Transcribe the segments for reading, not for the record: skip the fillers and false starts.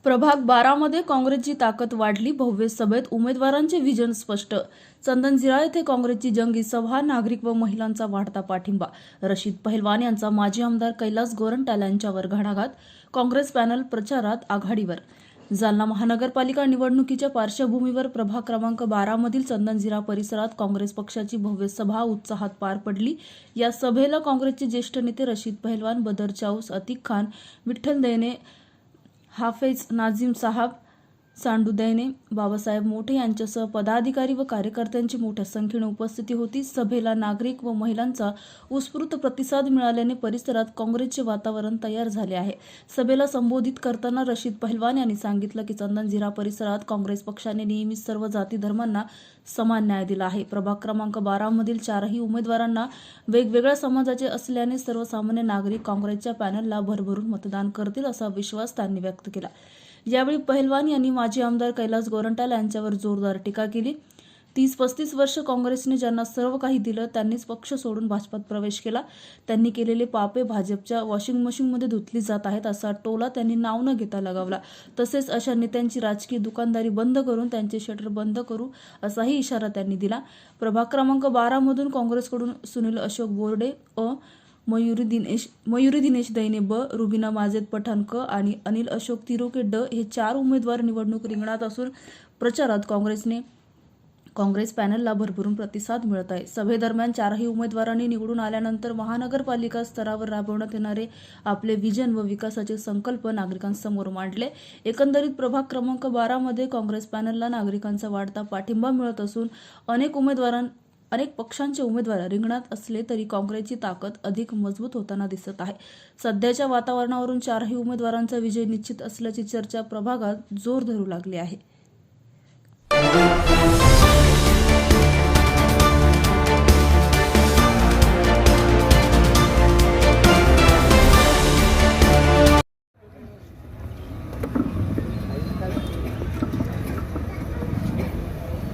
प्रभाग 12 मध्ये काँग्रेसची ताकद वाढली. भव्य सभेत उमेदवारांचे व्हिजन स्पष्ट. चंदनझिरा येथे काँग्रेसची जंगी सभा. नागरिक व महिलांचा वाढता पाठिंबा. रशीद पहिलवान यांचा माजी आमदार कैलास गोरंट्याल यांच्यावर घणाघात. काँग्रेस पॅनल प्रचारात आघाडीवर. जालना महानगरपालिका निवडणुकीच्या पार्श्वभूमीवर प्रभाग क्रमांक 12 मधील चंदनझिरा परिसरात काँग्रेस पक्षाची भव्य सभा उत्साहात पार पडली. या सभेला काँग्रेसचे ज्येष्ठ नेते रशीद पहिलवान, बदर चाऊस, अतिक खान, विठ्ठल दैने, हाफेज नाझीम साहब, सांडू दैने, बाबासाहेब मोठे यांच्यासह पदाधिकारी व कार्यकर्त्यांची मोठ्या संख्येने उपस्थिती होती. सभेला नागरिक व महिलांचा उत्स्फूर्त प्रतिसाद मिळाल्याने परिसरात काँग्रेसचे वातावरण तयार झाले आहे. सभेला संबोधित करताना रशीद पहिलवान यांनी सांगितलं की चंदनझिरा परिसरात काँग्रेस पक्षाने नेहमीच सर्व जाती धर्मांना समान न्याय दिला आहे. प्रभाग क्रमांक 12 मधील चारही उमेदवारांना वेगवेगळ्या समाजाचे असल्याने सर्वसामान्य नागरिक काँग्रेसच्या पॅनलला भरभरून मतदान करतील असा विश्वास त्यांनी व्यक्त केला. यावेळी पहिलवान यांनी माजी आमदार कैलास गोरंट्याल यांच्यावर जोरदार टीका केली. 30-35 वर्ष काँग्रेसने ज्यांना सर्व काही दिलं त्यांनीच पक्ष सोडून भाजपात प्रवेश केला. त्यांनी केलेले पापे भाजपच्या वॉशिंग मशीनमध्ये धुतली जात आहेत असा टोला त्यांनी नाव न घेता लगावला. तसेच अशा नेत्यांची राजकीय दुकानदारी बंद करून त्यांचे शटर बंद करू असाही इशारा त्यांनी दिला. प्रभाग क्रमांक 12 मधून काँग्रेसकडून सुनील अशोक बोर्डे मयुरी दिनेश दैने ब, रुबिना माजेद पठाण क आणि अनिल अशोक तिरोके ड हे 4 उमेदवार निवडणूक रिंगणात असून प्रचारात काँग्रेस पॅनलला भरभरून प्रतिसाद मिळत आहे. सभेदरम्यान चारही उमेदवारांनी निवडून आल्यानंतर महानगरपालिका स्तरावर राबवण्यात येणारे आपले विजन व विकासाचे संकल्प नागरिकांसमोर मांडले. एकंदरीत प्रभाग क्रमांक 12 मध्ये काँग्रेस पॅनलला नागरिकांचा वाढता पाठिंबा मिळत असून अनेक पक्षांचे उमेदवार रिंगणात असले तरी काँग्रेसची ताकद अधिक मजबूत होताना दिसत आहे. सध्याच्या वातावरणावरून चारही उमेदवारांचा विजय निश्चित असल्याची चर्चा प्रभागात जोर धरू लागली आहे.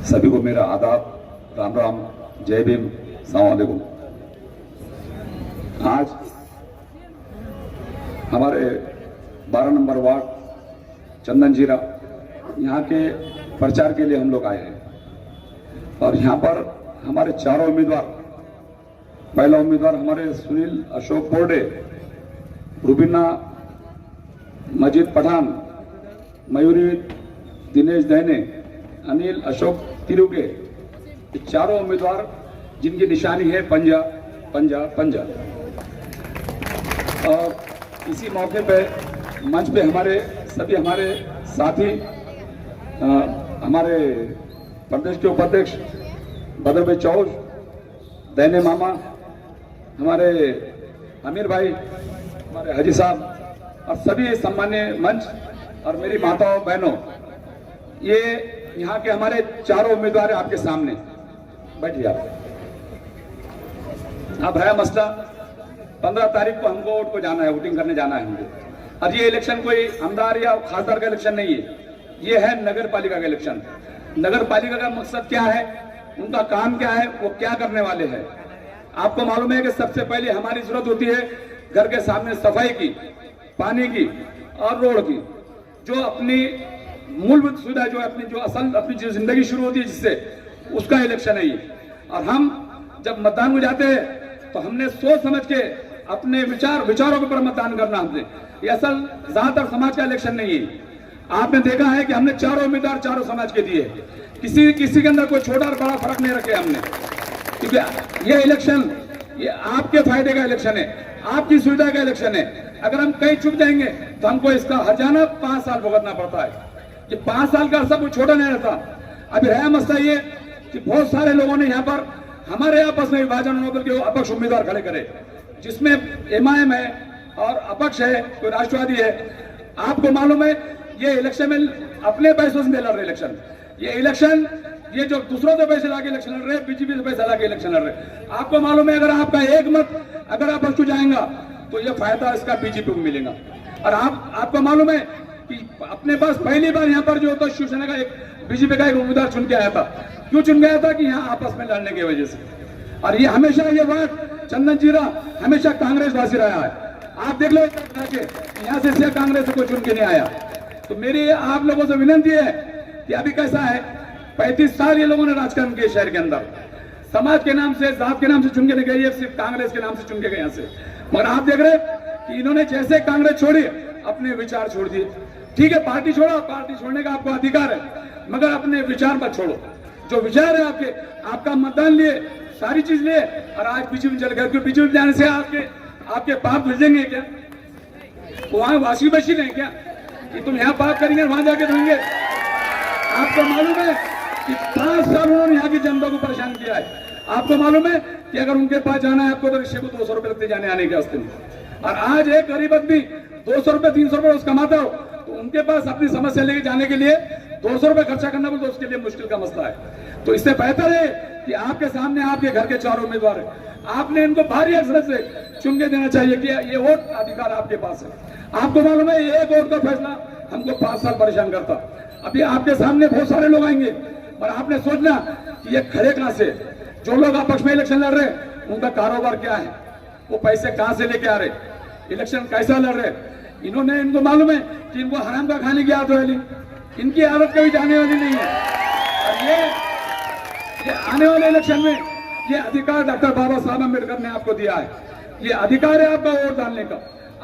सभी को मेरा आदाब, राम राम, जय भीम, सलाम वालेकुम। आज हमारे 12 नंबर वार्ड चंदनझिरा यहाँ के प्रचार के लिए हम लोग आए हैं और यहाँ पर हमारे चारों उम्मीदवार, पहला उम्मीदवार हमारे सुनील अशोक बोर्डे, रुबिना मजीद पठान, मयूरी दिनेश दैने, अनिल अशोक तिरुके, चारों उम्मीदवार जिनकी निशानी है पंजा पंजा पंजा। और इसी मौके पे मंच पे हमारे साथी हमारे प्रदेश के उपाध्यक्ष बदर भाई चौज, दैने मामा, हमारे अमीर भाई, हमारे हाजी साहब और सभी सम्मान्य मंच और मेरी माताओं बहनों, ये यहाँ के हमारे चारों उम्मीदवार हैं आपके सामने। बैठिए आप। अब है मसला 15 तारीख को हमको वोट को जाना है, वोटिंग करने जाना है हमको। और ये इलेक्शन कोई आमदार या खासदार का इलेक्शन नहीं है, ये है नगर पालिका का इलेक्शन। नगर पालिका का मकसद क्या है, उनका काम क्या है, वो क्या करने वाले हैं। आपको मालूम है कि सबसे पहले हमारी जरूरत होती है घर के सामने सफाई की, पानी की और रोड की, जो अपनी मूलभूत सुविधा जो अपनी जो जिंदगी शुरू होती है जिससे, उसका इलेक्शन है ये। और हम जब मतदान को जाते हैं तो हमने सोच समझ के अपने विचारों के ऊपर मतदान करना। हमने ये असल ज्यादातर समाज का इलेक्शन नहीं है। आपने देखा है कि हमने चारों उम्मीदवार चारों समाज के दिए, किसी के अंदर कोई छोटा और बड़ा फर्क नहीं रखे हमने, क्योंकि ये इलेक्शन ये आपके फायदे का इलेक्शन है, आपकी सुविधा का इलेक्शन है। अगर हम कहीं चुप जाएंगे तो हमको इसका हर्जाना 5 साल भुगतना पड़ता है। ये 5 साल का अरसा कोई छोटा नहीं रहता। अभी रहा मसला ये कि बहुत सारे लोगों ने यहाँ पर हमारे आपस में विभाजन होकर के अपक्ष उम्मीदवार खड़े करे, जिसमें एमआईएम है और अपक्ष है, कोई राष्ट्रवादी है। आपको मालूम है ये इलेक्शन में अपने पैसों से नहीं लड़ रहे इलेक्शन, ये इलेक्शन ये जो दूसरों से पैसे लाके इलेक्शन लड़ रहे, बीजेपी से पैसा लाके इलेक्शन लड़ रहे। आपको मालूम है अगर आपका एक मत अगर आप अपक्ष जाएगा तो ये फायदा इसका बीजेपी को मिलेगा। और आपको मालूम है कि अपने पास पहली बार यहाँ पर जो होता शिवसेना का एक बीजेपी का एक उम्मीदवार चुन के आया था। क्यों चुन गया था कि यहाँ आपस में लड़ने की वजह से। और ये हमेशा ये वार्ड चंदनझिरा हमेशा कांग्रेस वासी रहा है। आप देख लो यहाँ से कांग्रेस को चुन के नहीं आया। तो मेरी आप लोगों से विनती है कि अभी कैसा है, 35 साल ये लोगों ने राजकारण किए शहर के अंदर, समाज के नाम से, जात के नाम से चुन के नहीं गए, ये सिर्फ कांग्रेस के नाम से चुन के गए यहाँ से। मगर आप देख रहे कि इन्होंने जैसे कांग्रेस छोड़ी अपने विचार छोड़ दिए। ठीक है, पार्टी छोड़ो, पार्टी छोड़ने का आपको अधिकार है, मगर अपने विचार मत छोड़ो। जो विचार है आपके, आपका मतदान लिए, सारी चीज लिए, और आज बीजेपी में चल गए। बीजेपी में जाने से आपके पाप भेजेंगे क्या? वहां वासी बशी नहीं क्या कि तुम यहाँ पाप करेंगे वहां जाके धोएंगे? आपको मालूम है कि 5 साल उन्होंने यहाँ की जनता को परेशान किया है। आपको मालूम है कि अगर उनके पास जाना है आपको तो रिक्शे को 200 रुपए लगते जाने आने के वास्ते में, और आज एक गरीब आदमी 200 रुपए 300 रुपए रोज कमाता हो तो उनके पास अपनी समस्या लेके जाने के लिए 200 रुपए खर्चा करना बोलते उसके लिए मुश्किल का मसला है। तो इससे बेहतर है कि आपके सामने आपके घर के 4 उम्मीदवार है, आपने इनको भारी अक्सर से चुन के देना चाहिए कि ये वोट अधिकार आपके पास है। आपको मालूम है ये एक वोट का फैसला हमको 5 साल परेशान करता। अभी आपके सामने बहुत सारे लोग आएंगे, और आपने सोचना कि ये खड़े कहां से, जो लोग आपस में इलेक्शन लड़ रहे हैं उनका कारोबार क्या है, वो पैसे कहां से लेके आ रहे, इलेक्शन कैसा लड़ रहे। इन्होंने, इनको मालूम है कि इनको हराम का खाने की आदत वाली, इनकी आदत कभी जाने वाली नहीं है। और ये आने वाले इलेक्शन में ये अधिकार डॉक्टर बाबा साहब अम्बेडकर ने आपको दिया है। ये अधिकार है आपका वोट डालने का।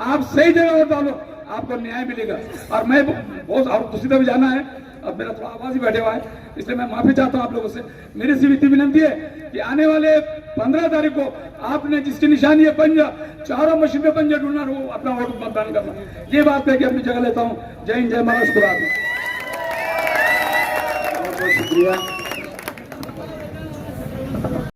आप सही जगह वोट डालो, आपको न्याय मिलेगा। और मैं बहुत, और दूसरी तरफ जाना है, अब मेरा थोड़ा आवाज ही बैठे हुआ है, इसलिए मैं माफी चाहता हूं आप लोगों से। मेरी सिर्फ इतनी विनती है कि आने वाले 15 तारीख को आपने जिसकी निशानी है पंजा, चारों मशीन में पंजा ढूंढना, वो अपना वोट मतदान करना। ये बात है कि अपनी जगह लेता हूँ। जय हिंद, जय महाराष्ट्र। बहुत बहुत शुक्रिया।